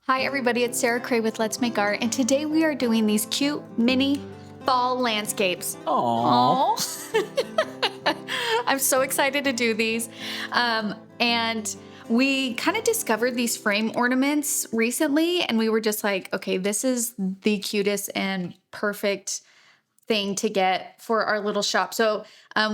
Hi everybody, it's Sarah Cray with Let's Make Art, and today we are doing these cute mini fall landscapes. Aww. I'm so excited to do these. And we kind of discovered these frame ornaments recently, and we were just like, okay, this is the cutest and perfect thing to get for our little shop. So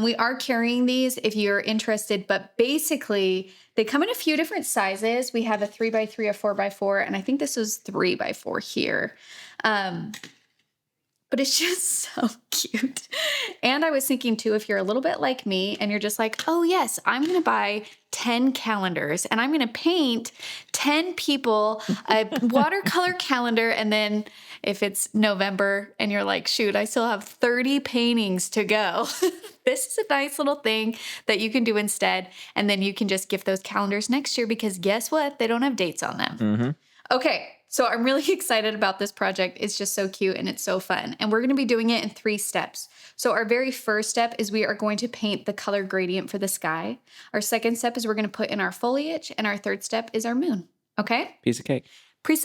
we are carrying these if you're interested, but basically they come in a few different sizes. We have a 3x3, a 4x4, and I think this was 3x4 here. But it's just so cute. And I was thinking too, if you're a little bit like me and you're just like, oh yes, I'm going to buy 10 calendars and I'm going to paint 10 people a watercolor calendar. And then if it's November and you're like, shoot, I still have 30 paintings to go. This is a nice little thing that you can do instead. And then you can just gift those calendars next year because guess what? They don't have dates on them. Mm-hmm. Okay. So I'm really excited about this project. It's just so cute and it's so fun. And we're going to be doing it in 3 steps. So our very first step is we are going to paint the color gradient for the sky. Our second step is we're going to put in our foliage. And our third step is our moon. Okay? Piece of cake. Piece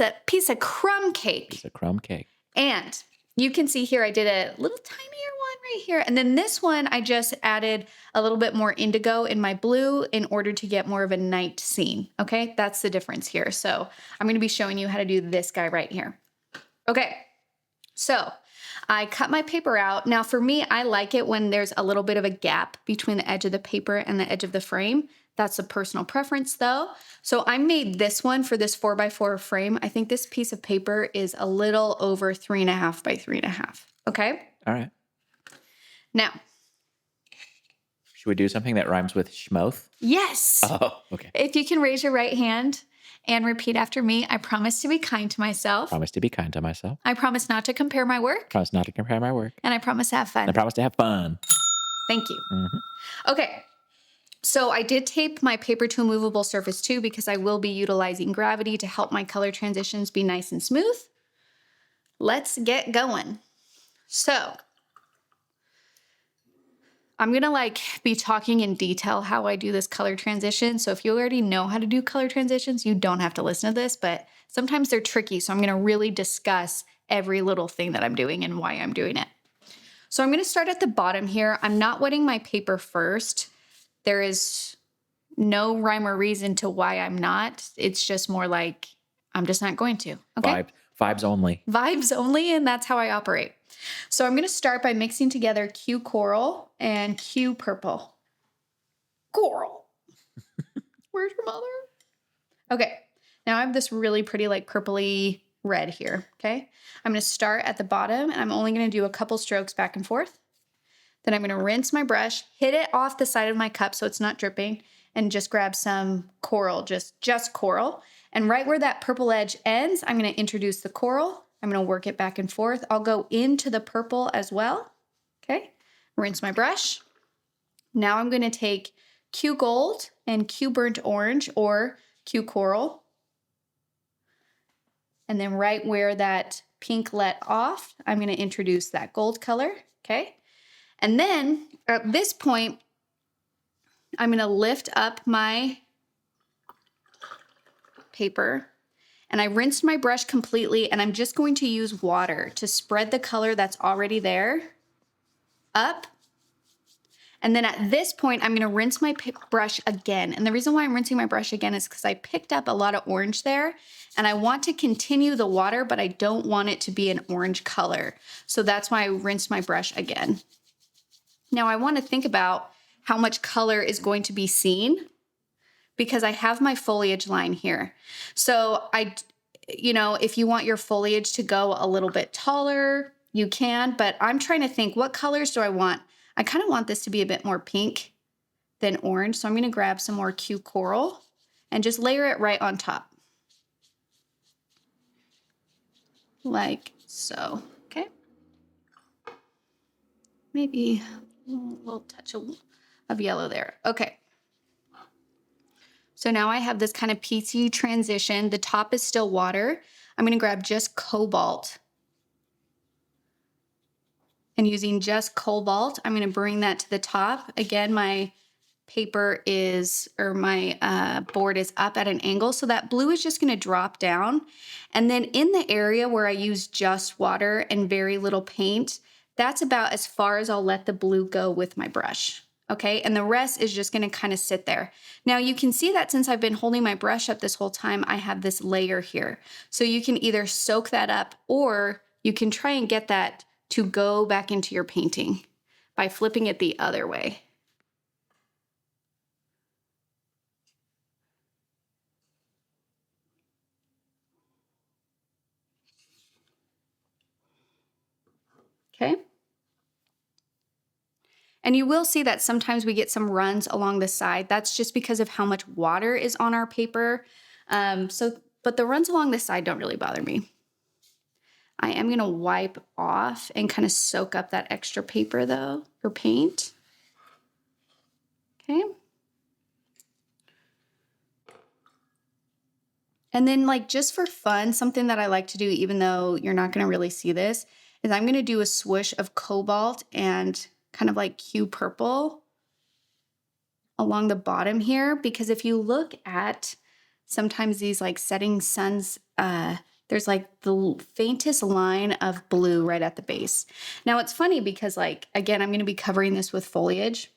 of crumb cake. Piece of crumb cake. And you can see here I did a little tinier one right here. And then this one, I just added a little bit more indigo in my blue in order to get more of a night scene. Okay, that's the difference here. So I'm going to be showing you how to do this guy right here. Okay, so I cut my paper out. Now for me, I like it when there's a little bit of a gap between the edge of the paper and the edge of the frame. That's a personal preference though. So I made this one for this 4x4 frame. I think this piece of paper is a little over 3.5 by 3.5. Okay. All right. Now. Should we do something that rhymes with schmoth? Yes. Oh, okay. If you can raise your right hand and repeat after me, I promise to be kind to myself. Promise to be kind to myself. I promise not to compare my work. Promise not to compare my work. And I promise to have fun. And I promise to have fun. Thank you. Mm-hmm. Okay. So I did tape my paper to a movable surface too because I will be utilizing gravity to help my color transitions be nice and smooth. Let's get going. So I'm going to be talking in detail how I do this color transition. So if you already know how to do color transitions, you don't have to listen to this, but sometimes they're tricky. So I'm going to really discuss every little thing that I'm doing and why I'm doing it. So I'm going to start at the bottom here. I'm not wetting my paper first. There is no rhyme or reason to why I'm not. It's just more like I'm just not going to. Okay? Vibes only. Vibes only, and that's how I operate. So I'm going to start by mixing together Q Coral and Q Purple. Coral. Where's your mother? Okay. Now I have this really pretty purpley red here. Okay. I'm going to start at the bottom, and I'm only going to do a couple strokes back and forth. Then I'm going to rinse my brush, hit it off the side of my cup so it's not dripping, and just grab some coral, just coral. And right where that purple edge ends, I'm going to introduce the coral. I'm going to work it back and forth. I'll go into the purple as well. Okay, rinse my brush. Now I'm going to take Q Gold and Q Burnt Orange or Q Coral. And then right where that pink let off, I'm going to introduce that gold color. Okay. And then at this point, I'm going to lift up my paper, and I rinsed my brush completely, and I'm just going to use water to spread the color that's already there up. And then at this point, I'm going to rinse my brush again. And the reason why I'm rinsing my brush again is because I picked up a lot of orange there, and I want to continue the water, but I don't want it to be an orange color. So that's why I rinsed my brush again. Now I want to think about how much color is going to be seen because I have my foliage line here. So if you want your foliage to go a little bit taller, you can, but I'm trying to think, what colors do I want? I kind of want this to be a bit more pink than orange. So I'm going to grab some more Q Coral and just layer it right on top. Like so, okay? Maybe a little touch of yellow there. Okay. So now I have this kind of peachy transition. The top is still water. I'm going to grab just Cobalt. And using just Cobalt, I'm going to bring that to the top. Again, my paper is, or my board is up at an angle. So that blue is just gonna drop down. And then in the area where I use just water and very little paint, that's about as far as I'll let the blue go with my brush. Okay, and the rest is just gonna kind of sit there. Now you can see that since I've been holding my brush up this whole time, I have this layer here. So you can either soak that up or you can try and get that to go back into your painting by flipping it the other way. Okay. And you will see that sometimes we get some runs along the side. That's just because of how much water is on our paper. But the runs along the side don't really bother me. I am gonna wipe off and kind of soak up that extra paper though, or paint. Okay. And then like just for fun, something that I like to do, even though you're not gonna really see this, is I'm gonna do a swoosh of Cobalt and kind of like Q purple along the bottom here, because if you look at sometimes these like setting suns, there's like the faintest line of blue right at the base. Now it's funny because like, again, I'm gonna be covering this with foliage,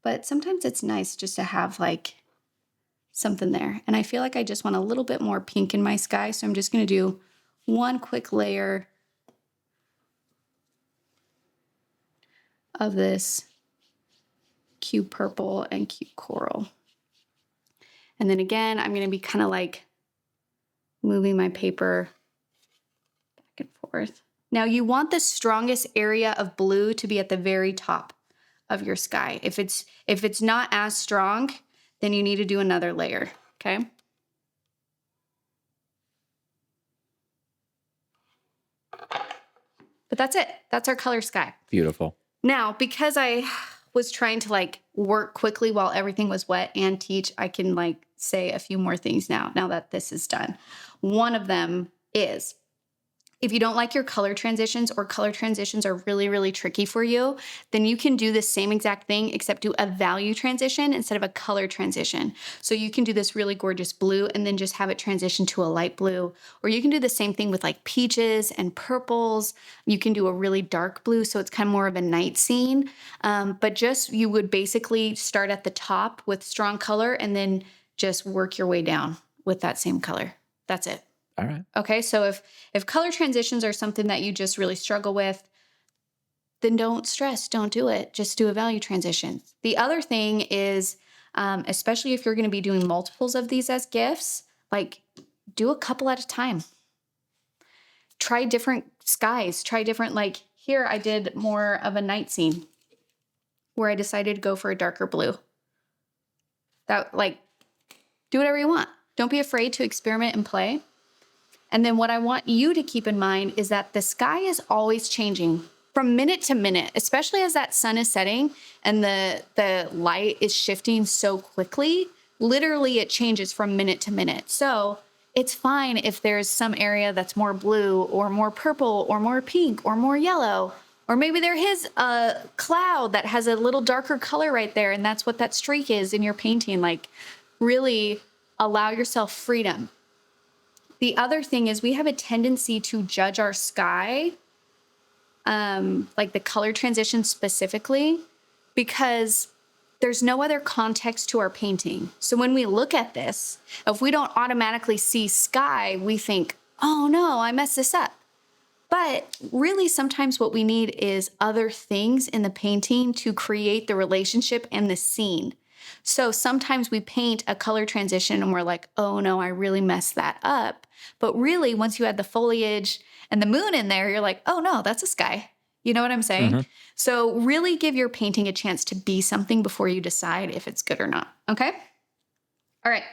but sometimes it's nice just to have like something there. And I feel like I just want a little bit more pink in my sky. So I'm just gonna do one quick layer of this Q purple and Q coral. And then again, I'm gonna be kind of like moving my paper back and forth. Now you want the strongest area of blue to be at the very top of your sky. If it's not as strong, then you need to do another layer, okay? But that's it. That's our color sky. Beautiful. Now, because I was trying to like work quickly while everything was wet and teach, I can like say a few more things now that this is done. One of them is, if you don't like your color transitions or color transitions are really, really tricky for you, then you can do the same exact thing except do a value transition instead of a color transition. So you can do this really gorgeous blue and then just have it transition to a light blue. Or you can do the same thing with like peaches and purples. You can do a really dark blue, so it's kind of more of a night scene. But just, you would basically start at the top with strong color and then just work your way down with that same color. That's it. All right. Okay, so if color transitions are something that you just really struggle with, then don't stress, don't do it. Just do a value transition. The other thing is, especially if you're going to be doing multiples of these as gifts, like do a couple at a time. Try different skies. Try different, like here I did more of a night scene where I decided to go for a darker blue. That, like, do whatever you want. Don't be afraid to experiment and play. And then what I want you to keep in mind is that the sky is always changing from minute to minute, especially as that sun is setting and the light is shifting so quickly. Literally, it changes from minute to minute. So it's fine if there's some area that's more blue or more purple or more pink or more yellow, or maybe there is a cloud that has a little darker color right there, and that's what that streak is in your painting. Like, really allow yourself freedom. The other thing is we have a tendency to judge our sky, like the color transition specifically, because there's no other context to our painting. So when we look at this, if we don't automatically see sky, we think, oh no, I messed this up. But really, sometimes what we need is other things in the painting to create the relationship and the scene. So sometimes we paint a color transition and we're like, oh no, I really messed that up. But really, once you add the foliage and the moon in there, you're like, oh no, that's a sky. You know what I'm saying? Mm-hmm. So really give your painting a chance to be something before you decide if it's good or not. Okay? All right.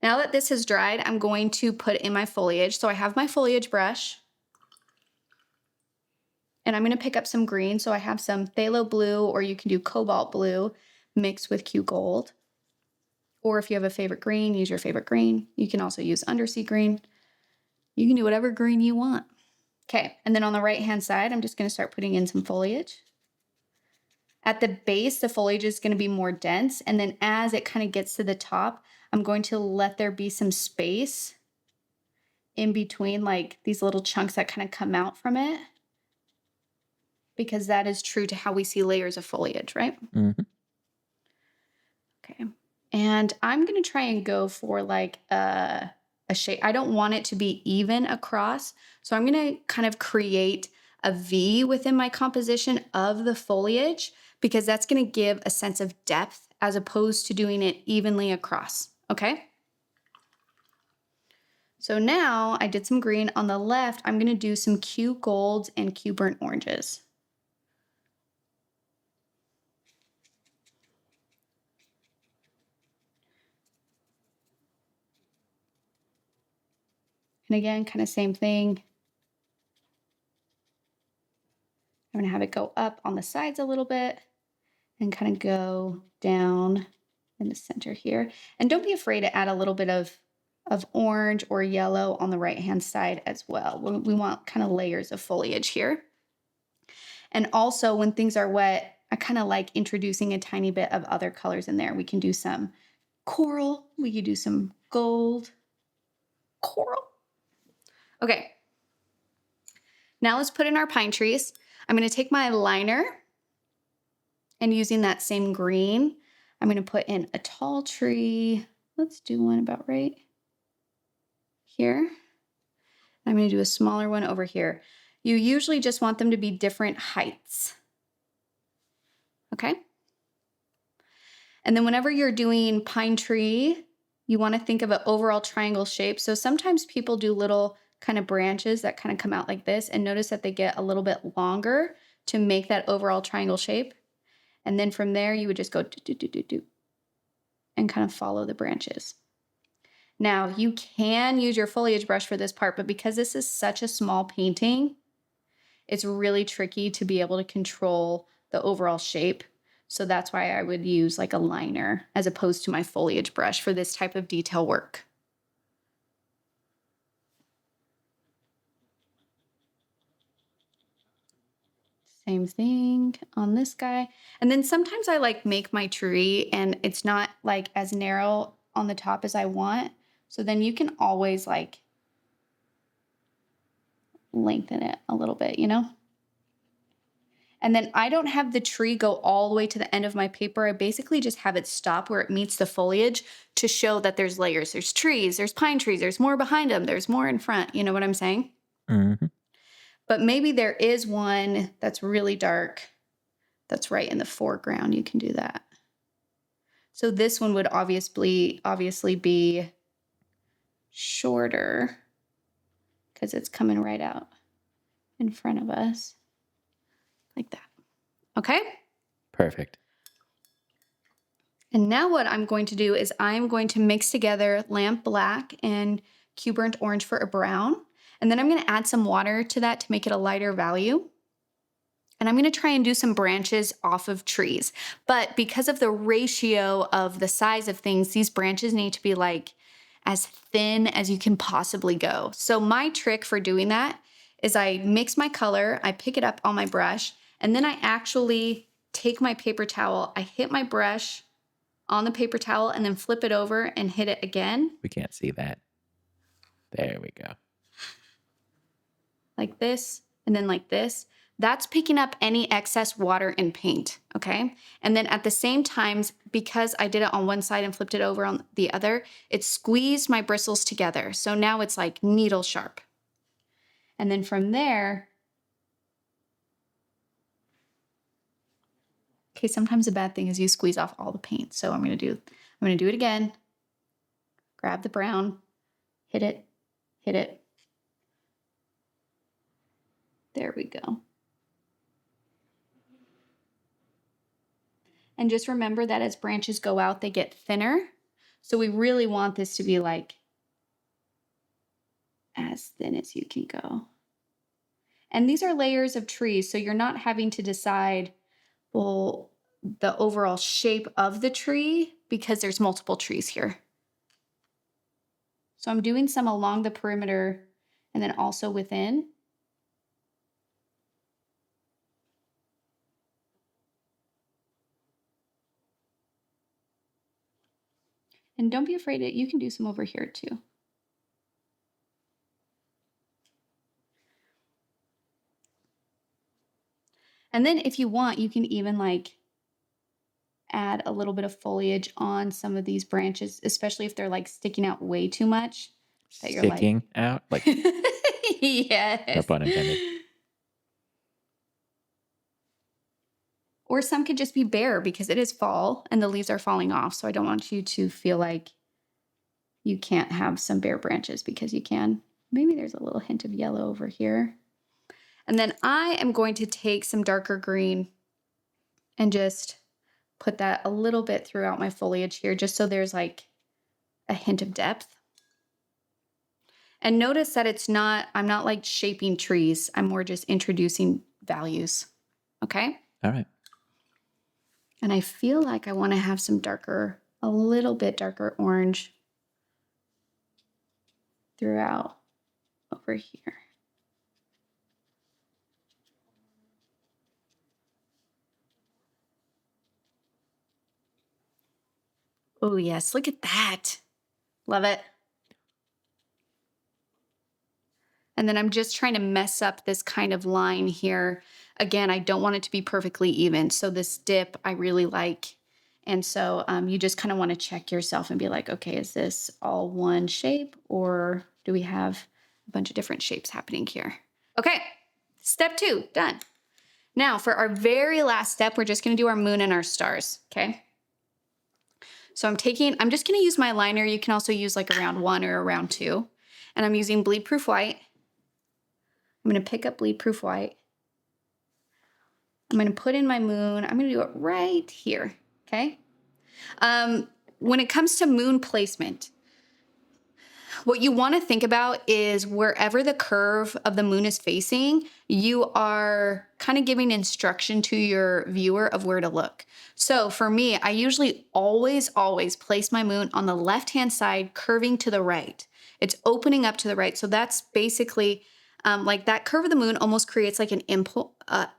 Now that this has dried, I'm going to put in my foliage. So I have my foliage brush. And I'm going to pick up some green. So I have some phthalo blue, or you can do cobalt blue mixed with Q gold. Or if you have a favorite green, use your favorite green. You can also use undersea green. You can do whatever green you want. Okay, and then on the right-hand side, I'm just going to start putting in some foliage. At the base, the foliage is going to be more dense. And then as it kind of gets to the top, I'm going to let there be some space in between, like these little chunks that kind of come out from it, because that is true to how we see layers of foliage, right? Mm-hmm. Okay. And I'm going to try and go for like a shape. I don't want it to be even across. So I'm going to kind of create a V within my composition of the foliage, because that's going to give a sense of depth as opposed to doing it evenly across. Okay. So now I did some green. On the left, I'm going to do some Q golds and Q burnt oranges. And again, kind of same thing. I'm going to have it go up on the sides a little bit and kind of go down in the center here. And don't be afraid to add a little bit of orange or yellow on the right-hand side as well. We want kind of layers of foliage here. And also when things are wet, I kind of like introducing a tiny bit of other colors in there. We can do some coral. We could do some gold. Coral. Okay. Now let's put in our pine trees. I'm going to take my liner, and using that same green, I'm going to put in a tall tree. Let's do one about right here. I'm going to do a smaller one over here. You usually just want them to be different heights. Okay? And then whenever you're doing pine tree, you want to think of an overall triangle shape. So sometimes people do little kind of branches that kind of come out like this, and notice that they get a little bit longer to make that overall triangle shape. And then from there, you would just go do, do, do, do, do, and kind of follow the branches. Now, you can use your foliage brush for this part, but because this is such a small painting, it's really tricky to be able to control the overall shape. So that's why I would use like a liner as opposed to my foliage brush for this type of detail work. Same thing on this guy. And then sometimes I like make my tree and it's not like as narrow on the top as I want. So then you can always like lengthen it a little bit, you know? And then I don't have the tree go all the way to the end of my paper. I basically just have it stop where it meets the foliage to show that there's layers. There's trees, there's pine trees, there's more behind them, there's more in front. You know what I'm saying? Mm-hmm. But maybe there is one that's really dark that's right in the foreground. You can do that. So this one would obviously be shorter because it's coming right out in front of us like that. Okay? Perfect. And now what I'm going to do is I'm going to mix together lamp black and Q burnt orange for a brown. And then I'm going to add some water to that to make it a lighter value. And I'm going to try and do some branches off of trees. But because of the ratio of the size of things, these branches need to be like as thin as you can possibly go. So my trick for doing that is I mix my color, I pick it up on my brush, and then I actually take my paper towel, I hit my brush on the paper towel and then flip it over and hit it again. We can't see that. There we go. Like this, and then like this. That's picking up any excess water and paint, okay? And then at the same time, because I did it on one side and flipped it over on the other, it squeezed my bristles together. So now it's like needle sharp. And then from there, okay, sometimes a bad thing is you squeeze off all the paint. So I'm gonna do it again. Grab the brown, hit it. There we go. And just remember that as branches go out, they get thinner. So we really want this to be like as thin as you can go. And these are layers of trees, so you're not having to decide, well, the overall shape of the tree because there's multiple trees here. So I'm doing some along the perimeter and then also within. And don't be afraid you can do some over here too. And then if you want, you can even like add a little bit of foliage on some of these branches, especially if they're like sticking out way too much. That you're like Sticking out? Like, yes. no pun intended. Or some could just be bare because it is fall and the leaves are falling off. So I don't want you to feel like you can't have some bare branches because you can. Maybe there's a little hint of yellow over here. And then I am going to take some darker green and just put that a little bit throughout my foliage here, just so there's like a hint of depth. And notice that I'm not like shaping trees. I'm more just introducing values. Okay? All right. And I feel like I want to have some darker, a little bit darker orange throughout over here. Oh yes, look at that. Love it. And then I'm just trying to mess up this kind of line here. Again, I don't want it to be perfectly even. So this dip I really like. And so you just kind of want to check yourself and be like, okay, is this all one shape or do we have a bunch of different shapes happening here? Okay, step 2, done. Now for our very last step, we're just going to do our moon and our stars, okay? So I'm just going to use my liner. You can also use like a round 1 or a round 2. And I'm using bleed proof white. I'm going to pick up bleed proof white. I'm going to put in my moon. I'm going to do it right here, okay? When it comes to moon placement, what you want to think about is wherever the curve of the moon is facing, you are kind of giving instruction to your viewer of where to look. So for me, I usually always place my moon on the left-hand side, curving to the right. It's opening up to the right. So that's basically like that curve of the moon almost creates like an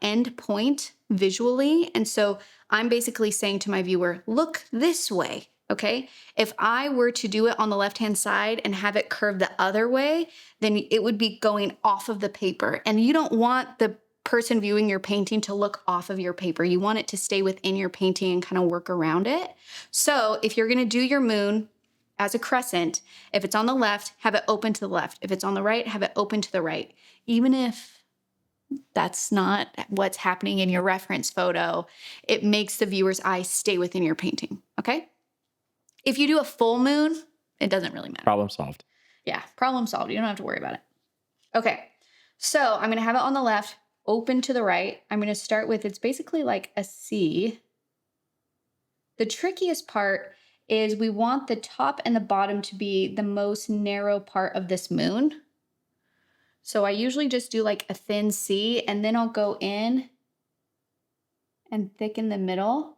end point visually. And so I'm basically saying to my viewer, look this way. Okay. If I were to do it on the left-hand side and have it curve the other way, then it would be going off of the paper. And you don't want the person viewing your painting to look off of your paper. You want it to stay within your painting and kind of work around it. So if you're going to do your moon as a crescent, if it's on the left, have it open to the left. If it's on the right, have it open to the right. Even if that's not what's happening in your reference photo, it makes the viewer's eye stay within your painting. Okay. If you do a full moon, it doesn't really matter. Problem solved. Yeah, problem solved. You don't have to worry about it. Okay, so I'm going to have it on the left, open to the right. I'm going to start with, it's basically like a C. The trickiest part is we want the top and the bottom to be the most narrow part of this moon. So I usually just do like a thin C, and then I'll go in and thicken the middle.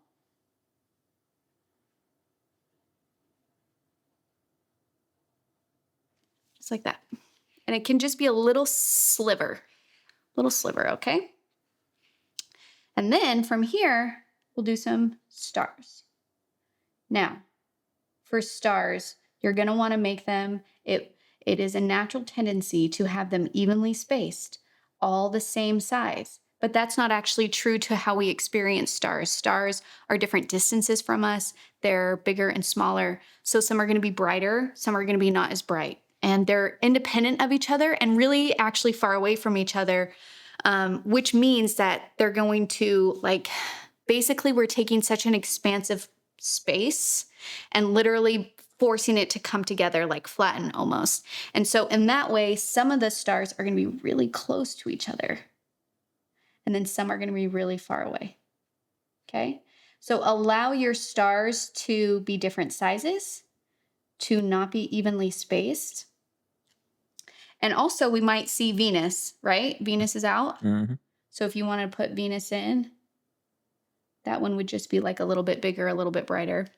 Just like that. And it can just be a little sliver, okay? And then from here, we'll do some stars. Now, for stars, you're gonna wanna make them, it is a natural tendency to have them evenly spaced, all the same size. But that's not actually true to how we experience stars. Stars are different distances from us. They're bigger and smaller. So some are gonna be brighter, some are gonna be not as bright. And they're independent of each other and really actually far away from each other, which means that they're going to like, basically we're taking such an expansive space and literally forcing it to come together, like flatten almost. And so in that way, some of the stars are going to be really close to each other. And then some are going to be really far away. Okay. So allow your stars to be different sizes, to not be evenly spaced. And also we might see Venus, right? Venus is out. Mm-hmm. So if you want to put Venus in, that one would just be like a little bit bigger, a little bit brighter.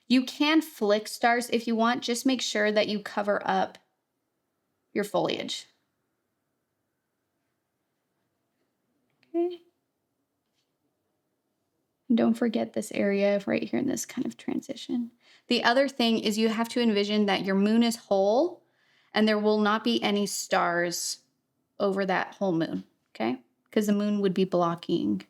You can flick stars if you want. Just make sure that you cover up your foliage. Okay. And don't forget this area right here in this kind of transition. The other thing is you have to envision that your moon is whole and there will not be any stars over that whole moon, okay? Because the moon would be blocking.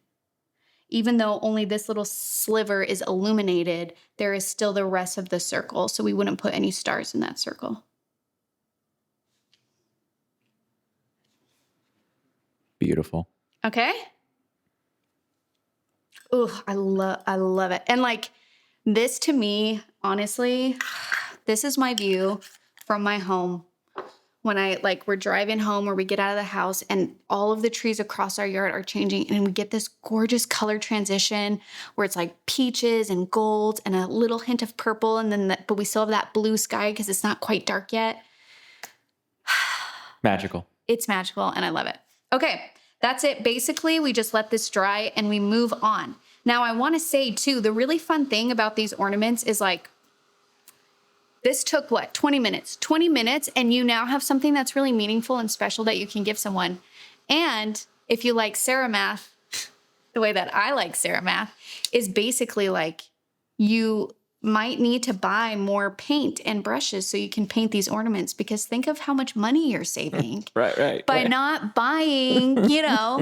Even though only this little sliver is illuminated, there is still the rest of the circle, so we wouldn't put any stars in that circle. Beautiful. Okay? Ooh, I love it. And like this to me, honestly, this is my view from my home. When we're driving home or we get out of the house and all of the trees across our yard are changing and we get this gorgeous color transition where it's like peaches and golds and a little hint of purple and then but we still have that blue sky because it's not quite dark yet. Magical. It's magical and I love it. Okay, that's it. Basically, we just let this dry and we move on. Now, I want to say too, the really fun thing about these ornaments is like, this took what, 20 minutes? 20 minutes, and you now have something that's really meaningful and special that you can give someone. And if you like Ceramath, the way that I like Ceramath is basically like you might need to buy more paint and brushes so you can paint these ornaments because think of how much money you're saving. Right. By not buying,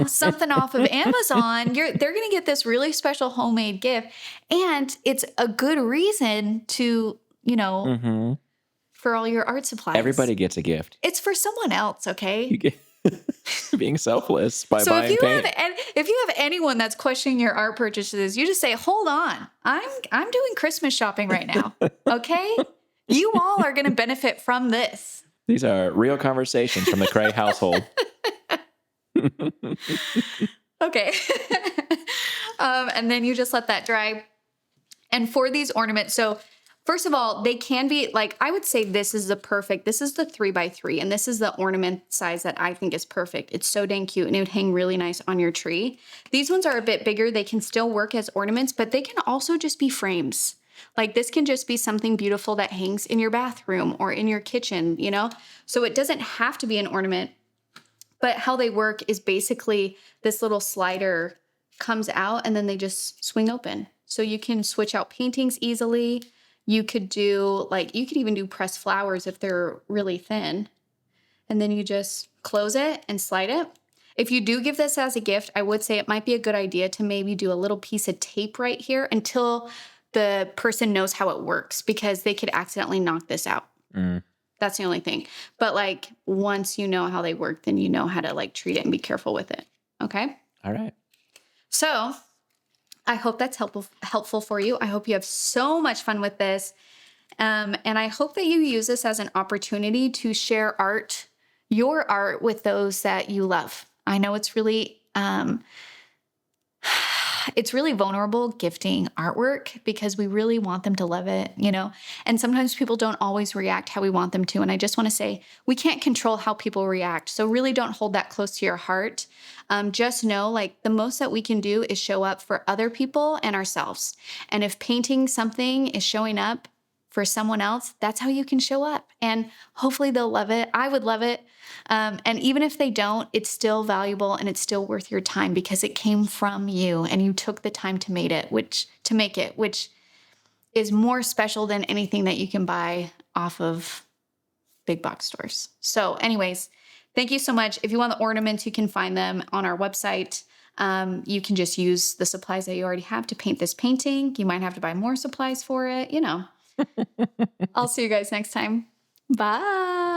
something off of Amazon, they're going to get this really special homemade gift. And it's a good reason to for all your art supplies. Everybody gets a gift. It's for someone else, okay? You get being selfless by so buying paint. if you have anyone that's questioning your art purchases, you just say, "Hold on, I'm doing Christmas shopping right now, okay? You all are going to benefit from this." These are real conversations from the Cray household. Okay, and then you just let that dry. And for these ornaments, so. First of all, they can be like, I would say this is the 3x3, and this is the ornament size that I think is perfect. It's so dang cute and it would hang really nice on your tree. These ones are a bit bigger. They can still work as ornaments, but they can also just be frames. Like this can just be something beautiful that hangs in your bathroom or in your kitchen, So it doesn't have to be an ornament, but how they work is basically this little slider comes out and then they just swing open. So you can switch out paintings easily. You could even do pressed flowers if they're really thin. And then you just close it and slide it. If you do give this as a gift, I would say it might be a good idea to maybe do a little piece of tape right here until the person knows how it works because they could accidentally knock this out. That's the only thing. But once you know how they work, then you know how to treat it and be careful with it. Okay? All right. So I hope that's helpful for you. I hope you have so much fun with this. And I hope that you use this as an opportunity to share your art with those that you love. I know it's really vulnerable gifting artwork because we really want them to love it, and sometimes people don't always react how we want them to. And I just want to say, we can't control how people react. So really don't hold that close to your heart. Just know the most that we can do is show up for other people and ourselves. And if painting something is showing up for someone else, that's how you can show up. And hopefully they'll love it. I would love it. And even if they don't, it's still valuable and it's still worth your time because it came from you and you took the time to make it, which is more special than anything that you can buy off of big box stores. So anyways, thank you so much. If you want the ornaments, you can find them on our website. You can just use the supplies that you already have to paint this painting. You might have to buy more supplies for it, I'll see you guys next time. Bye.